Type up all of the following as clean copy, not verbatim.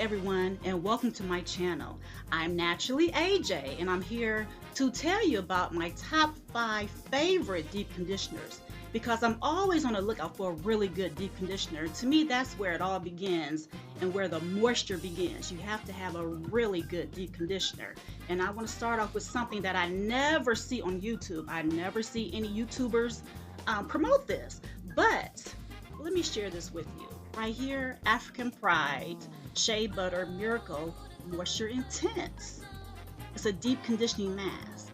everyone, and welcome to my channel. I'm NaturallyAJ, and I'm here to tell you about my top 5 favorite deep conditioners because I'm always on the lookout for a really good deep conditioner. To me, that's where it all begins and where the moisture begins. You have to have a really good deep conditioner. And I want to start off with something that I never see on YouTube. I never see any YouTubers promote this, but let me share this with you. Right here, African Pride Shea Butter Miracle Moisture Intense. It's a deep conditioning mask.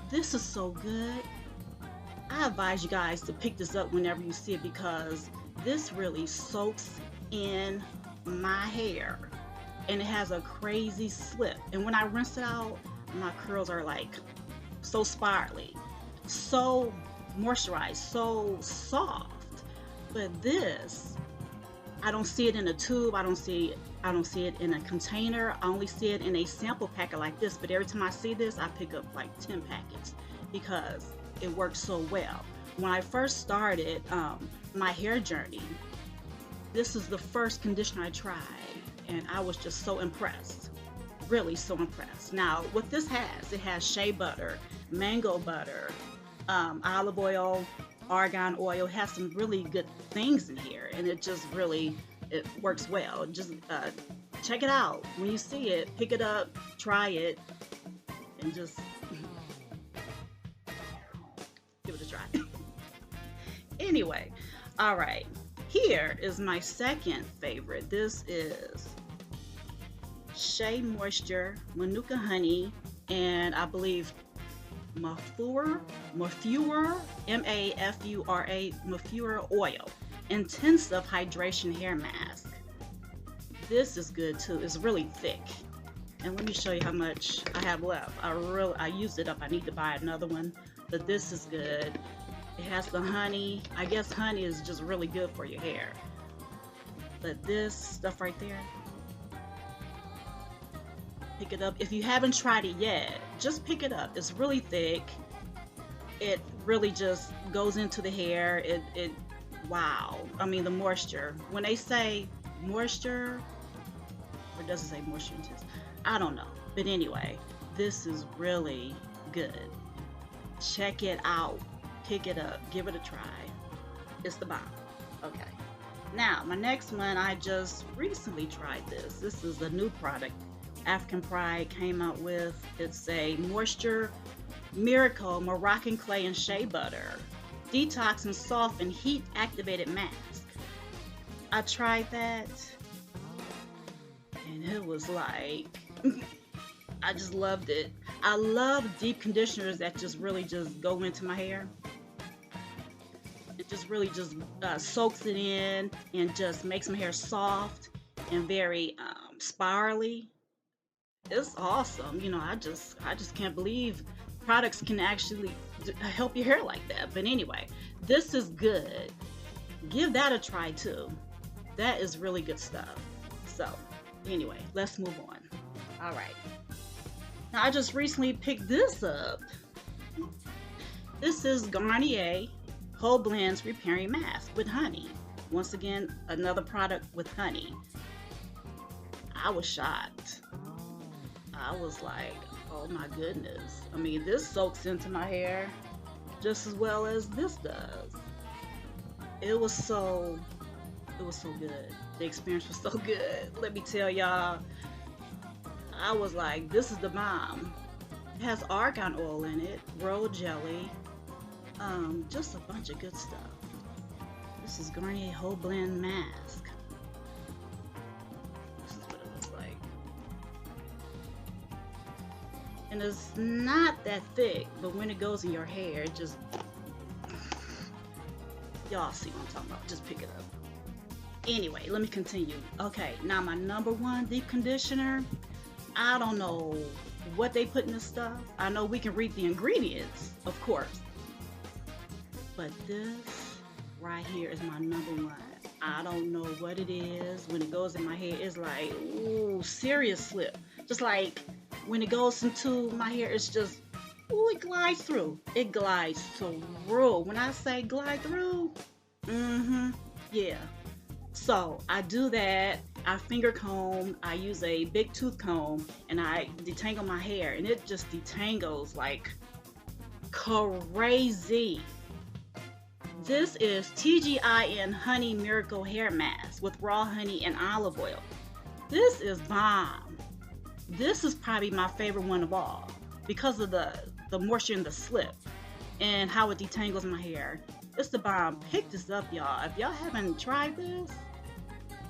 This is so good. I advise you guys to pick this up whenever you see it because this really soaks in my hair and it has a crazy slip. And when I rinse it out, my curls are like so spirally, so moisturized, so soft. But this, I don't see it in a tube. I don't see it in a container. I only see it in a sample packet like this. But every time I see this, I pick up like 10 packets because it works so well. When I first started my hair journey, this is the first conditioner I tried, and I was just so impressed. Really so impressed. Now, what this has, it has shea butter, mango butter, olive oil, argan oil. It has some really good things in here, and it just really, it works well. Just check it out. When you see it, pick it up, try it, and just give it a try. Anyway, all right, here is my second favorite. This is Shea Moisture, Manuka honey, and I believe Mafura, M-A-F-U-R-A, Mafura oil, intensive hydration hair mask. This is good too. It's really thick. And let me show you how much I have left. I used it up. I need to buy another one, but this is good. It has the honey. I guess honey is just really good for your hair. But this stuff right there, pick it up. If you haven't tried it yet, just pick it up. It's really thick. It really just goes into the hair. It wow. I mean, the moisture. When they say moisture, or does it say moisture intense? I don't know. But anyway, this is really good. Check it out. Pick it up. Give it a try. It's the bomb. Okay. Now, my next one, I just recently tried this. This is a new product African Pride came out with. It's a Moisture Miracle Moroccan Clay and Shea Butter Detox and Soften Heat Activated Mask. I tried that and it was like I just loved it. I love deep conditioners that just really just go into my hair. It just really just soaks it in and just makes my hair soft and very spirally. It's awesome. You know, I just can't believe products can actually help your hair like that. But anyway, this is good. Give that a try too. That is really good stuff. So anyway, let's move on. All right. Now I just recently picked this up. This is Garnier Whole Blends Repairing Mask with honey. Once again, another product with honey. I was shocked. I was like, oh my goodness. I mean, this soaks into my hair just as well as this does. It was so good. The experience was so good. Let me tell y'all, I was like, this is the bomb. It has argan oil in it, royal jelly, just a bunch of good stuff. This is Garnier Whole Blend Mask. And it's not that thick, but when it goes in your hair, it just, y'all see what I'm talking about. Just pick it up. Anyway, let me continue. Okay, now my number one deep conditioner, I don't know what they put in this stuff. I know we can read the ingredients, of course. But this right here is my number one. I don't know what it is. When it goes in my hair, it's like, ooh, serious slip. Just like, when it goes into my hair, it's just, ooh, it glides through. It glides through. When I say glide through, yeah. So I do that. I finger comb. I use a big tooth comb and I detangle my hair, and it just detangles like crazy. This is TGIN Honey Miracle Hair Mask with raw honey and olive oil. This is bomb. This is probably my favorite one of all because of the moisture in the slip and how it detangles my hair. It's the bomb. Pick this up, y'all. If y'all haven't tried this,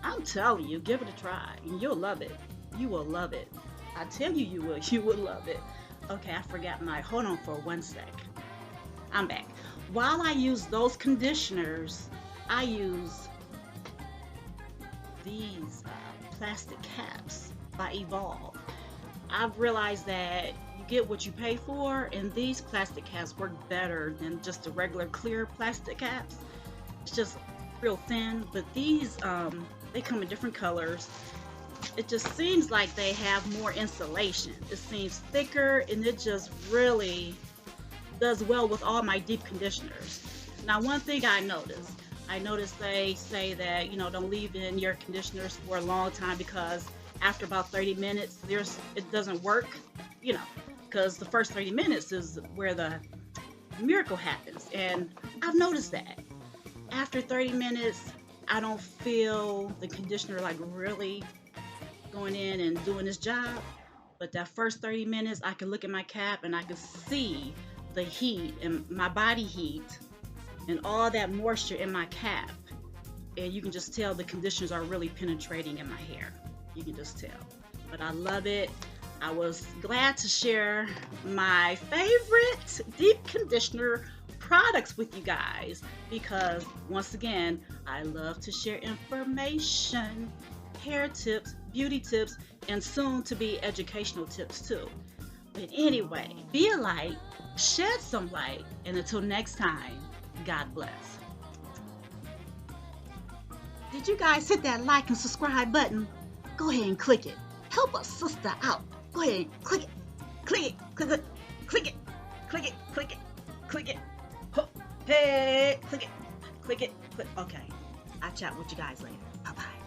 I'm telling you, give it a try and you'll love it. You will love it. I tell you, you will. You will love it. Okay, I forgot my. Hold on for 1 sec. I'm back. While I use those conditioners, I use these plastic caps by Evolve. I've realized that you get what you pay for, and these plastic caps work better than just the regular clear plastic caps. It's just real thin, but these they come in different colors. It just seems like they have more insulation. It seems thicker, and it just really does well with all my deep conditioners. Now, one thing I noticed they say that, don't leave in your conditioners for a long time because after about 30 minutes, it doesn't work, because the first 30 minutes is where the miracle happens. And I've noticed that after 30 minutes, I don't feel the conditioner like really going in and doing its job. But that first 30 minutes, I can look at my cap and I can see the heat and my body heat and all that moisture in my cap. And you can just tell the conditioners are really penetrating in my hair. You can just tell. But I love it. I was glad to share my favorite deep conditioner products with you guys because, once again, I love to share information, hair tips, beauty tips, and soon to be educational tips too. But anyway, be a light, shed some light, and until next time, God bless. Did you guys hit that like and subscribe button? Go ahead and click it. Help a sister out. Go ahead and click it. Click it. Click it. Click it. Click it. Click it. Click it. Hey, click it. Click it. Okay. I'll chat with you guys later. Bye-bye.